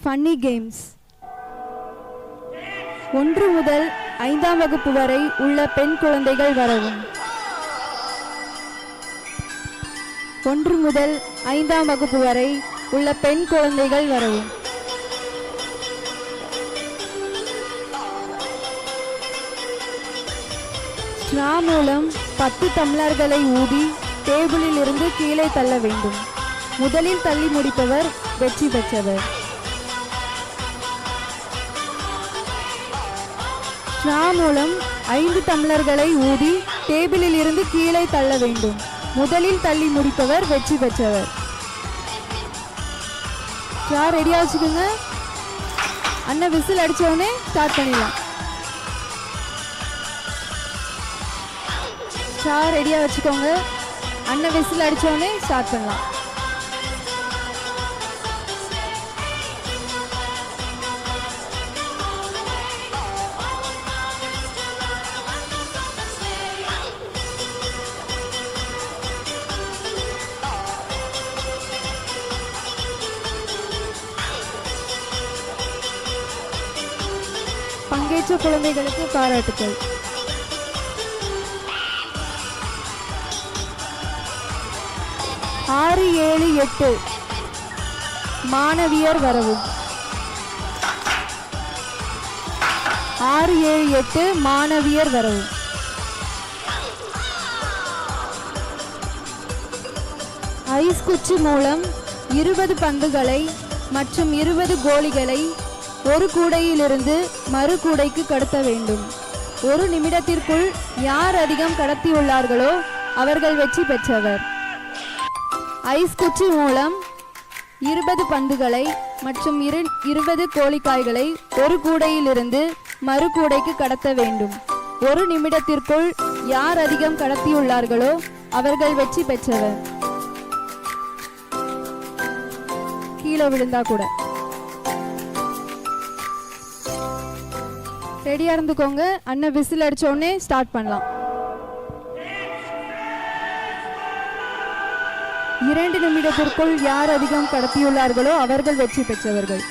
Funny games. 1 முதல் 5ஆம் வகுப்பு வரை உள்ள பெண் குழந்தைகள் வரவும். 1 முதல் 5ஆம் வகுப்பு வரை உள்ள பெண் குழந்தைகள் வரவும். ஸ்ட்ரா மூலம் 10 டம்ளர்களை ஊதி டேபிளில் இருந்து கீழே தள்ள வேண்டும். முதலில் தள்ளி முடிப்பவர் வெற்றி பெற்றவர். ஸ்ட்ரா மூலம் 5 டம்ளர்களை ஊதி டேபிளில் இருந்து கீழே தள்ள வேண்டும். முதலில் தள்ளி முடிப்பவர் வெற்றி பெற்றவர். ஸ்ட்ரா ரெடியா வச்சுக்கோங்க. அண்ணா விசில் அடிச்ச உடனே ஸ்டார்ட் பண்ணிடலாம். ஸ்ட்ரா ரெடியா வச்சுக்கோங்க. அண்ணா விசில் அடிச்ச உடனே ஸ்டார்ட் பண்ணலாம். பங்கேற்ற குழந்தைகளுக்கு பாராட்டுக்கள். ஆறு, 7, 8 மாணவியர் வரவும். 6, 7, 8 மாணவியர் வரவும். ஐஸ் குச்சி மூலம் 20 பந்துகளை மற்றும் 20 கோலிகளை ஒரு கூடையிலிருந்து மறு கூடைக்கு கடத்த வேண்டும். 1 நிமிடத்திற்குள் யார் அதிகம் கடத்தியுள்ளார்களோ அவர்கள் வெற்றி பெற்றவர். ஐஸ் குச்சி மூலம் 20 பந்துகளை மற்றும் 20 கோழிக்காய்களை ஒரு கூடையிலிருந்து மறு கூடைக்கு கடத்த வேண்டும். 1 நிமிடத்திற்குள் யார் அதிகம் கடத்தியுள்ளார்களோ அவர்கள் வெற்றி பெற்றவர். கீழே விழுந்தா கூட ரெடியா இருந்துக்கோங்க. அண்ணன் விசில் அடிச்ச உடனே ஸ்டார்ட் பண்ணலாம். 2 நிமிடத்திற்குள் யார் அதிகம் கடத்தியுள்ளார்களோ அவர்கள் வெற்றி பெற்றவர்கள்.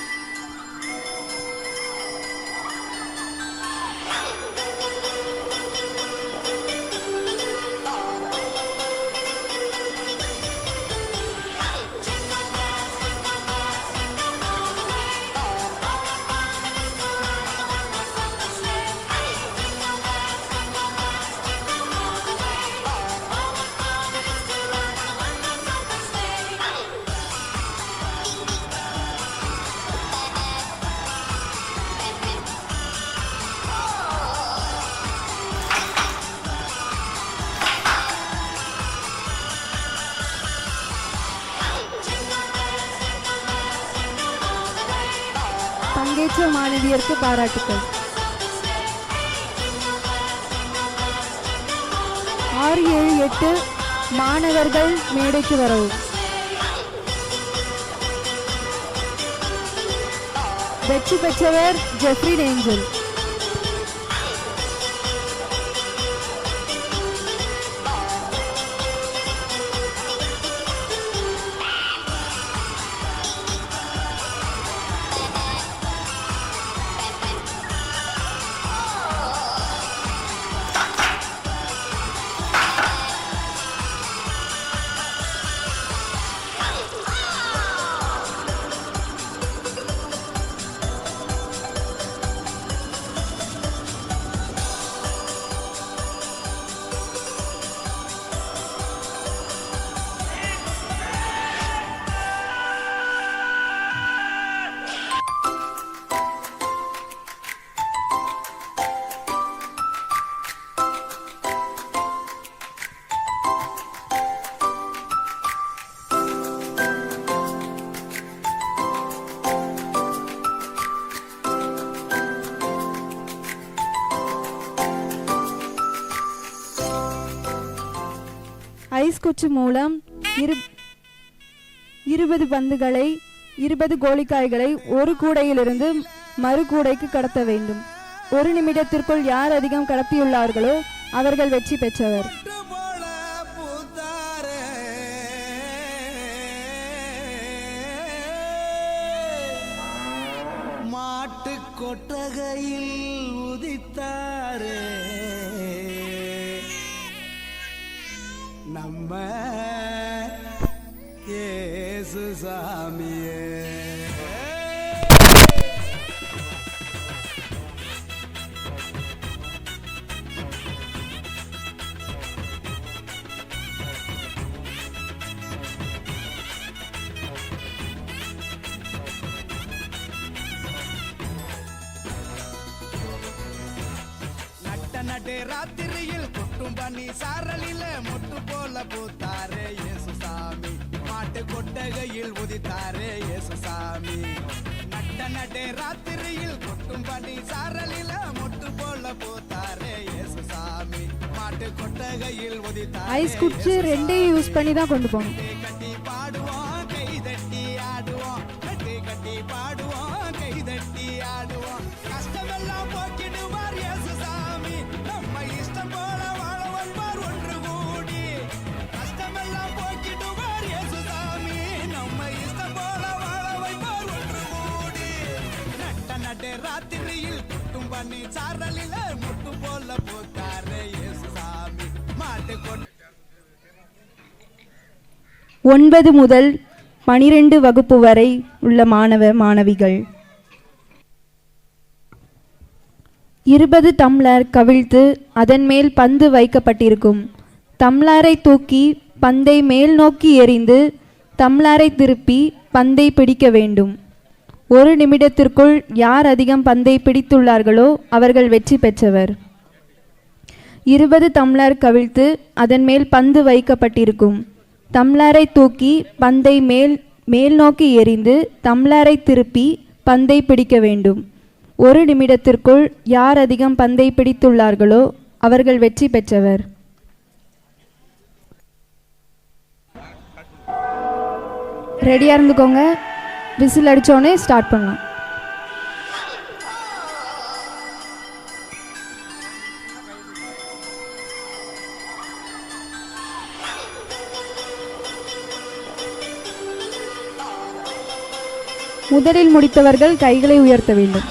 பங்கேற்ற மாணவியருக்கு பாராட்டுக்கள். 6, 7, 8 மாணவர்கள் மேடைக்கு வரவும். வெற்றி பெற்றவர் ஜெஃப்ரி ஏஞ்சல். ஐஸ் குச்சி மூலம் 20 பந்துகளை 20 கோழிக்காய்களை ஒரு கூடையிலிருந்து மறு கூடைக்கு கடத்த வேண்டும். 1 நிமிடத்திற்குள் யார் அதிகம் கடத்தியுள்ளார்களோ அவர்கள் வெற்றி பெற்றவர். மாட்டு கொட்டகையில் உதித்தாரே நம்ம இயேசு சாமியே. நடு ராத்திரியில் கொட்டும் பண்ணி சாரலில மொட்டு போல பூத்தாரே இயேசு சாமி. மாட்டு கொட்டகையில் உதித்தாரே இயேசு சாமி. நடு ராத்திரியில் கொட்டும் பண்ணி சாரலில மொட்டு போல பூத்தாரே இயேசு சாமி. மாட்டு கொட்டகையில் உதித்தாரே. ஐஸ் குச்சி ரெண்டையும் யூஸ் பண்ணி தான் கொண்டு போகணும். கட்டி பாடுவோம் கை தட்டி ஆடுவோம். கட்டி கட்டி பாடுவோம் கை தட்டி ஆடுவோம். கஷ்டமெல்லாம் போக்கிடுவார் இயேசு சாமி. நம்ம இஷ்டம் போல வாழ வைப்பார் ஒன்று கூடி. கஷ்டமெல்லாம் போக்கிடுவார் இயேசு சாமி. நம்ம இஷ்டம் போல வாழ வைப்பார் ஒன்று கூடி. நடு ராத்திரியில் குட்டும் பண்ணி சாரலில முட்டு போல போத்தாரே இயேசு சாமி. மாட்டு கொண்டு 9 முதல் 12 வகுப்பு வரை உள்ள மாணவ மாணவிகள் 20 டம்ளர் கவிழ்த்து அதன் மேல் பந்து வைக்கப்பட்டிருக்கும். டம்ளரை தூக்கி பந்தை மேல் நோக்கி எறிந்து டம்ளரை திருப்பி பந்தை பிடிக்க வேண்டும். 1 நிமிடத்திற்குள் யார் அதிகம் பந்தை பிடித்துள்ளார்களோ அவர்கள் வெற்றி பெற்றவர். 20 டம்ளர் கவிழ்த்து அதன் மேல் பந்து வைக்கப்பட்டிருக்கும். டம்ளரை தூக்கி பந்தை மேல் நோக்கி எறிந்து டம்ளரை திருப்பி பந்தை பிடிக்க வேண்டும். 1 நிமிடத்திற்குள் யார் அதிகம் பந்தை பிடித்துள்ளார்களோ அவர்கள் வெற்றி பெற்றவர். ரெடியாக இருந்துக்கோங்க. விசில் அடித்தோடனே ஸ்டார்ட் பண்ணலாம். முதலில் முடித்தவர்கள் கைகளை உயர்த்த வேண்டும்.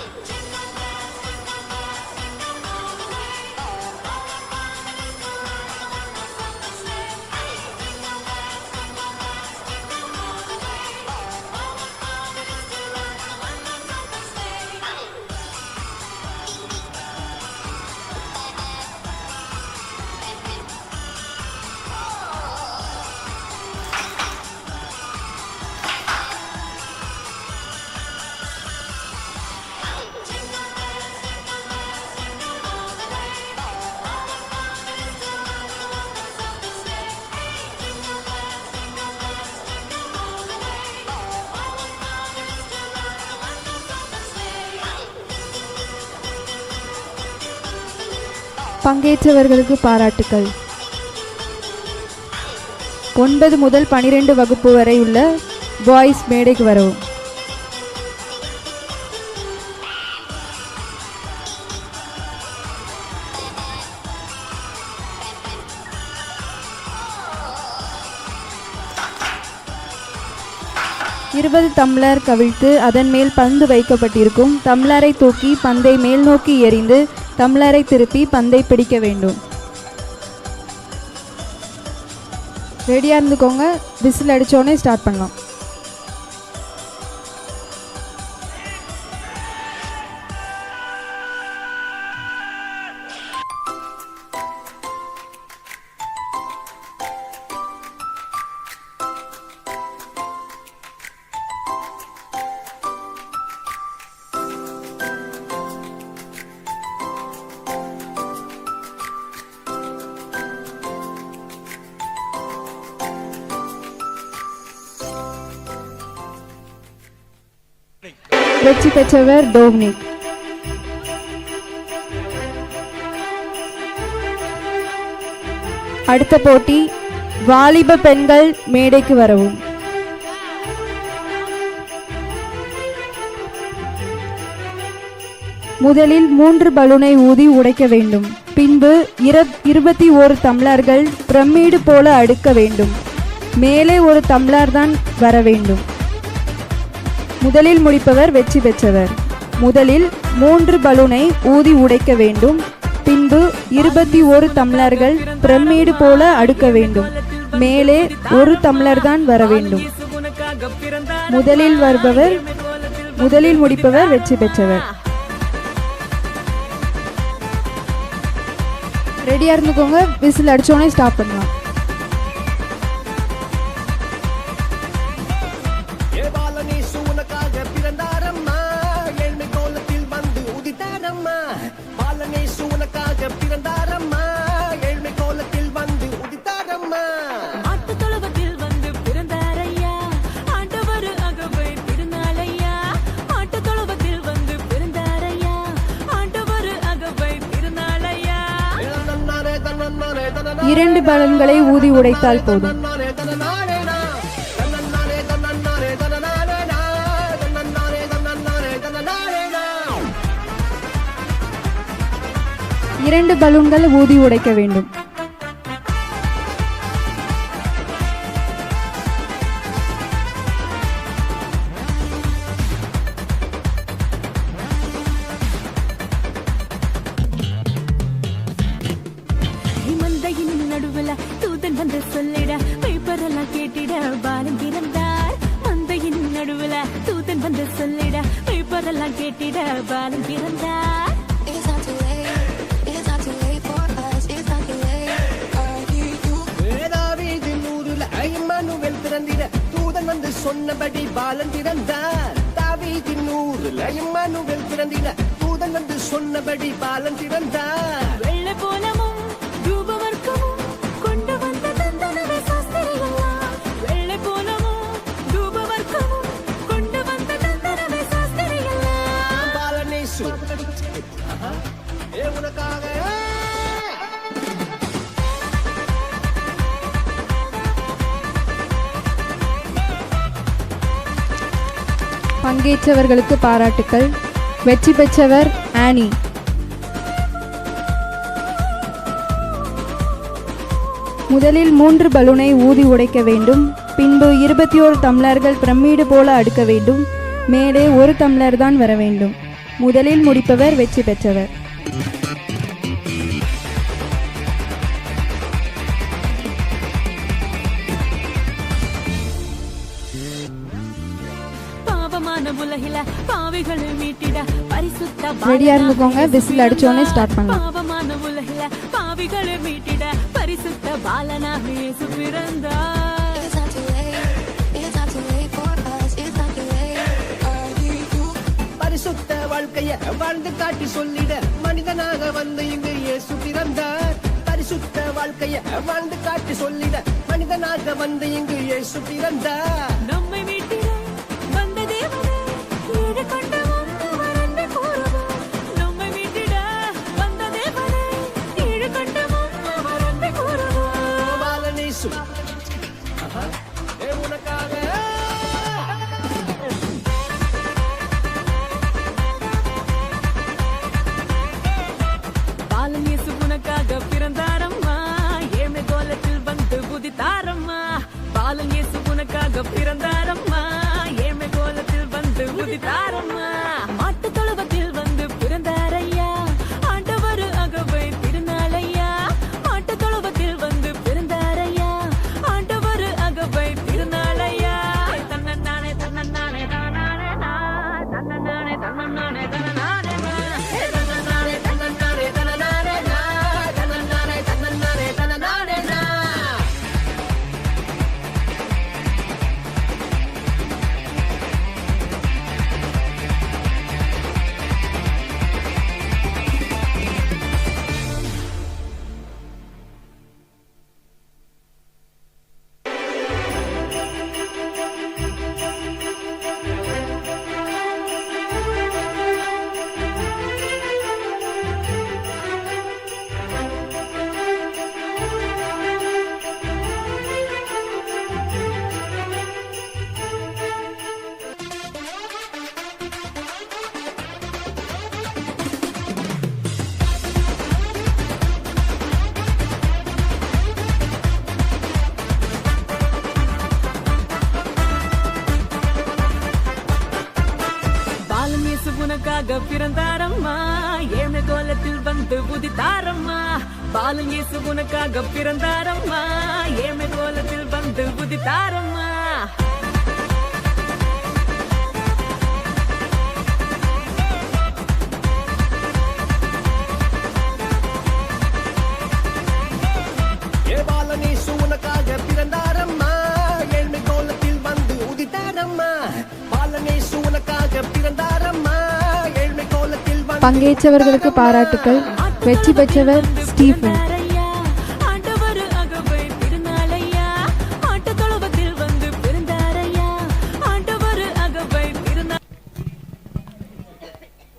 பங்கேற்றவர்களுக்கு பாராட்டுக்கள். 9 முதல் 12 வகுப்பு வரை உள்ள பாய்ஸ் மேடைக்கு வரவும். இருபது டம்ளர் கவிழ்த்து அதன் மேல் பந்து வைக்கப்பட்டிருக்கும். டம்ளரை தூக்கி பந்தை மேல் நோக்கி எறிந்து டம்ளரை திருப்பி பந்தை பிடிக்க வேண்டும். ரெடியாக இருந்துக்கோங்க. விசில் அடித்தோடனே ஸ்டார்ட் பண்ணலாம். வெற்றி பெற்றவர் டோம்னிக். அடுத்த போட்டி வாலிப பெண்கள் மேடைக்கு வரவும். முதலில் 3 பலூனை ஊதி உடைக்க வேண்டும். பின்பு 21 டம்ளர்கள் பிரமிடு போல அடுக்க வேண்டும். மேலே ஒரு டம்ளர் தான் வர வேண்டும். முதலில் முடிப்பவர் வெற்றி பெற்றவர். முதலில் 3 பலூனை ஊதி உடைக்க வேண்டும். பின்பு 21 டம்ளர்கள் பிரமிடு போல அடுக்க வேண்டும். மேலே 1 டம்ளர் தான் வர வேண்டும். முதலில் முடிப்பவர் வெற்றி பெற்றவர். ரெடியா இருந்துக்கோங்க. விசில் அடிச்சோடனே ஸ்டாப் பண்ணலாம். இரண்டு பலூன்களை ஊதி உடைத்தால் போதும். இரண்டு பலூன்கள் ஊதி உடைக்க வேண்டும். நடுவுல தூதன் வந்து சொல்லிட பேப்பரெல்லாம் கேட்டிட பாலம் பிறந்தார். மந்தையின் நடுவுல தூதன் வந்து சொல்லிட பேப்பரெல்லாம் கேட்டிட பாலம் பிறந்தார். தூதன் வந்து சொன்னபடி பாலன் பிறந்தார். தாவீதின் ஊருல இம்மானுவேல் பிறந்திட தூதன் வந்து சொன்னபடி பாலன் பிறந்தார். வெள்ளை போலமும் தூபவர்க்கமும் கொண்டு வந்த தந்தனவே சாஸ்திரிகளா. வெள்ளை போலமும் தூபவர்க்கமும் கொண்டு வந்த தந்தனவே சாஸ்திரிகளா. பாலனேசு உனக்காக பங்கேற்றவர்களுக்கு பாராட்டுக்கள். வெற்றி பெற்றவர் ஆனி. முதலில் 3 பலூனை ஊதி உடைக்க வேண்டும். பின்பு 21 டம்ளர்கள் பிரமிடு போல அடுக்க வேண்டும். மேலே 1 டம்ளர் தான் வர வேண்டும். முதலில் முடிப்பவர் வெற்றி பெற்றவர். ரெடியா இருந்துக்கோங்க. விசில் அடிச்சோடனே ஸ்டார்ட் பண்ணலாம். பாவமான உலகில பாவிகளை மீட்டிட பரிசுத்த பாலனாக இயேசு பிறந்தார். பரிசுத்த வாழ்க்கைய வாழ்ந்து காட்டி சொல்லிட மனிதனாக வந்து இங்கு இயேசு பிறந்தார். பரிசுத்த வாழ்க்கைய வாழ்ந்து காட்டி சொல்லிட மனிதனாக வந்து இங்கு இயேசு பிறந்தார். நம்மை மீட்டிட வந்த தேவனே ஈடு கொண்டு வந்தவர் அன்பை கூறுவோம். நம்மை மீட்டிட வந்த தேவனே ஈடு கொண்டு வந்தவர் அன்பை கூறுவோம். பாலனேசு உனக்காக பாலன் இயேசு உனக்காக பிறந்தாரம்மா. ஏழ்மை கோலத்தில் வந்து புதித்தாரம்மா. பாலன் இயேசு உனக்காக பிறந்தார். உனக்காக பிறந்தாரம்மா ஏழ்மை கோலத்தில் வந்து உதித்தாரம்மா பாலன் இயேசு உனக்காக பிறந்தாரம்மா ஏழ்மை கோலத்தில் வந்து உதித்தாரம்மா பாலனேசு உனக்காக பிறந்தாரம்மா ஏழ்மை கோலத்தில் வந்து உதித்தாரம்மா பாலனேசு உனக்காக பிறந்தாரம்மா ஏழ்மை கோலத்தில் வந்து பங்கேற்றவர்களுக்கு பாராட்டுக்கள். வெற்றி பெற்றவர் ஸ்டீஃபன்.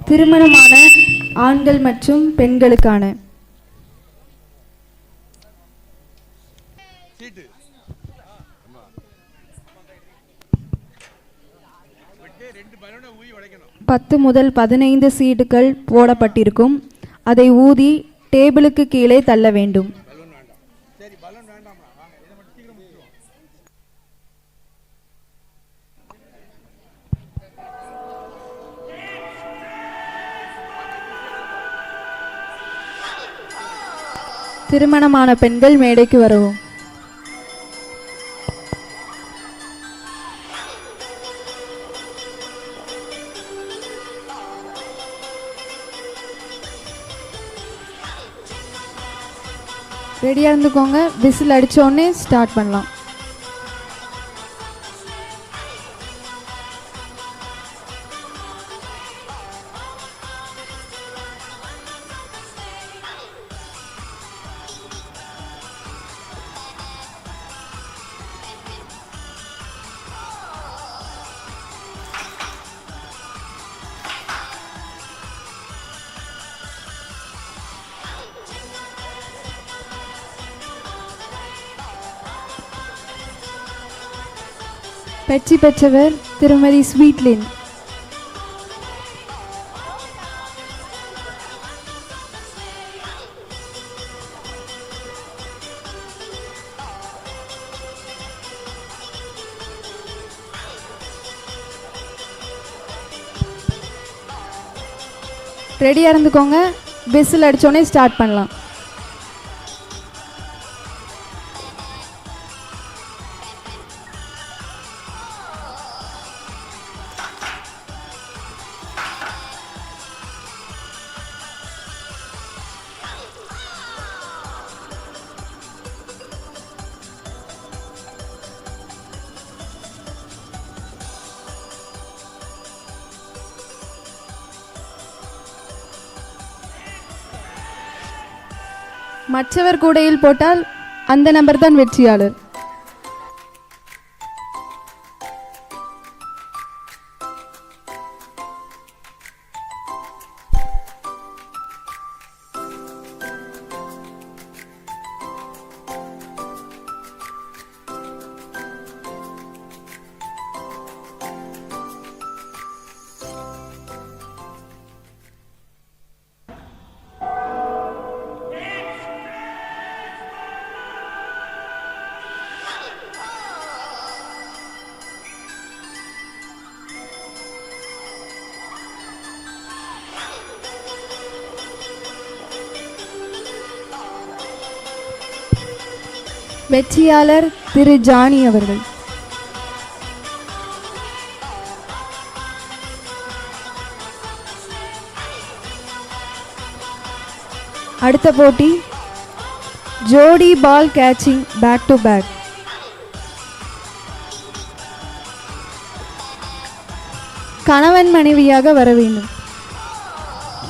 திருமணமான ஆண்கள் மற்றும் பெண்களுக்கான சீட்டு 10 முதல் 15 சீட்டுகள் போடப்பட்டிருக்கும். அதை ஊதி டேபிளுக்கு கீழே தள்ள வேண்டும். திருமணமான பெண்கள் மேடைக்கு வரவும். ரெடியாக இருந்துக்கோங்க. விசில் அடித்தோடனே ஸ்டார்ட் பண்ணலாம். வெற்றி பெற்றவர் திருமதி ஸ்வீட்லின். ரெடியாக இருந்துக்கோங்க. விசில் அடித்தோடனே ஸ்டார்ட் பண்ணலாம். மற்றவர் கூடையில் போட்டால் அந்த நபர் தான் வெற்றியாளர். வெற்றியாளர் திரு ஜானி அவர்கள். அடுத்த போட்டி ஜோடி பால் கேச்சிங் பேக் டு பேக். கணவன் மனைவியாக வர வேண்டும்.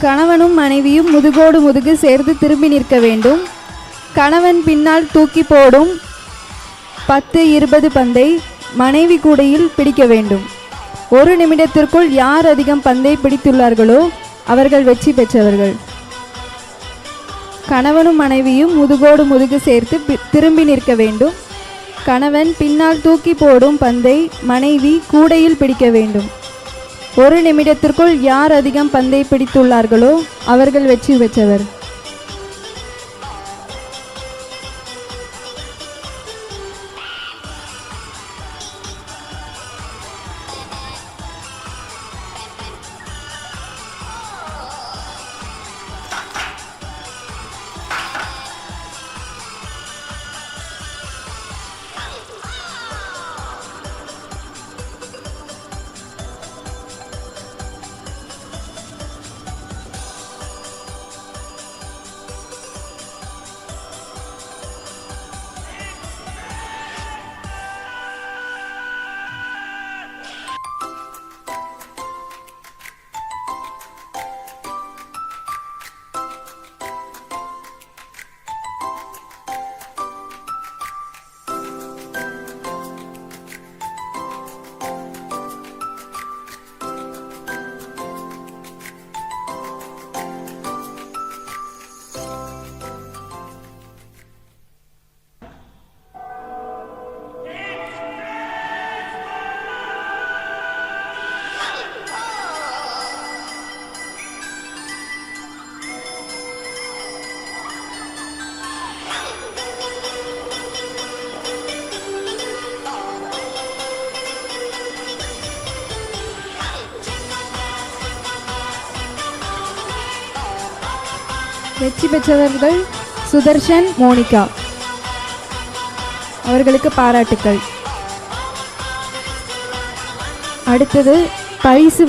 கணவனும் மனைவியும் முதுகோடு முதுகு சேர்ந்து திரும்பி நிற்க வேண்டும். கணவன் பின்னால் தூக்கி போடும் 10-20 பந்தை மனைவி கூடையில் பிடிக்க வேண்டும். 1 நிமிடத்திற்குள் யார் அதிகம் பந்தை பிடித்துள்ளார்களோ அவர்கள் வெற்றி பெற்றவர்கள். கணவனும் மனைவியும் முதுகோடு முதுகு சேர்த்து திரும்பி நிற்க வேண்டும். கணவன் பின்னால் தூக்கி போடும் பந்தை மனைவி கூடையில் பிடிக்க வேண்டும். 1 நிமிடத்திற்குள் யார் அதிகம் பந்தை பிடித்துள்ளார்களோ அவர்கள் வெற்றி பெற்றவர். வெற்றி பெற்றவர்கள் சுதர்ஷன், மோனிகா. அவர்களுக்கு பாராட்டுக்கள். அடுத்தது பரிசு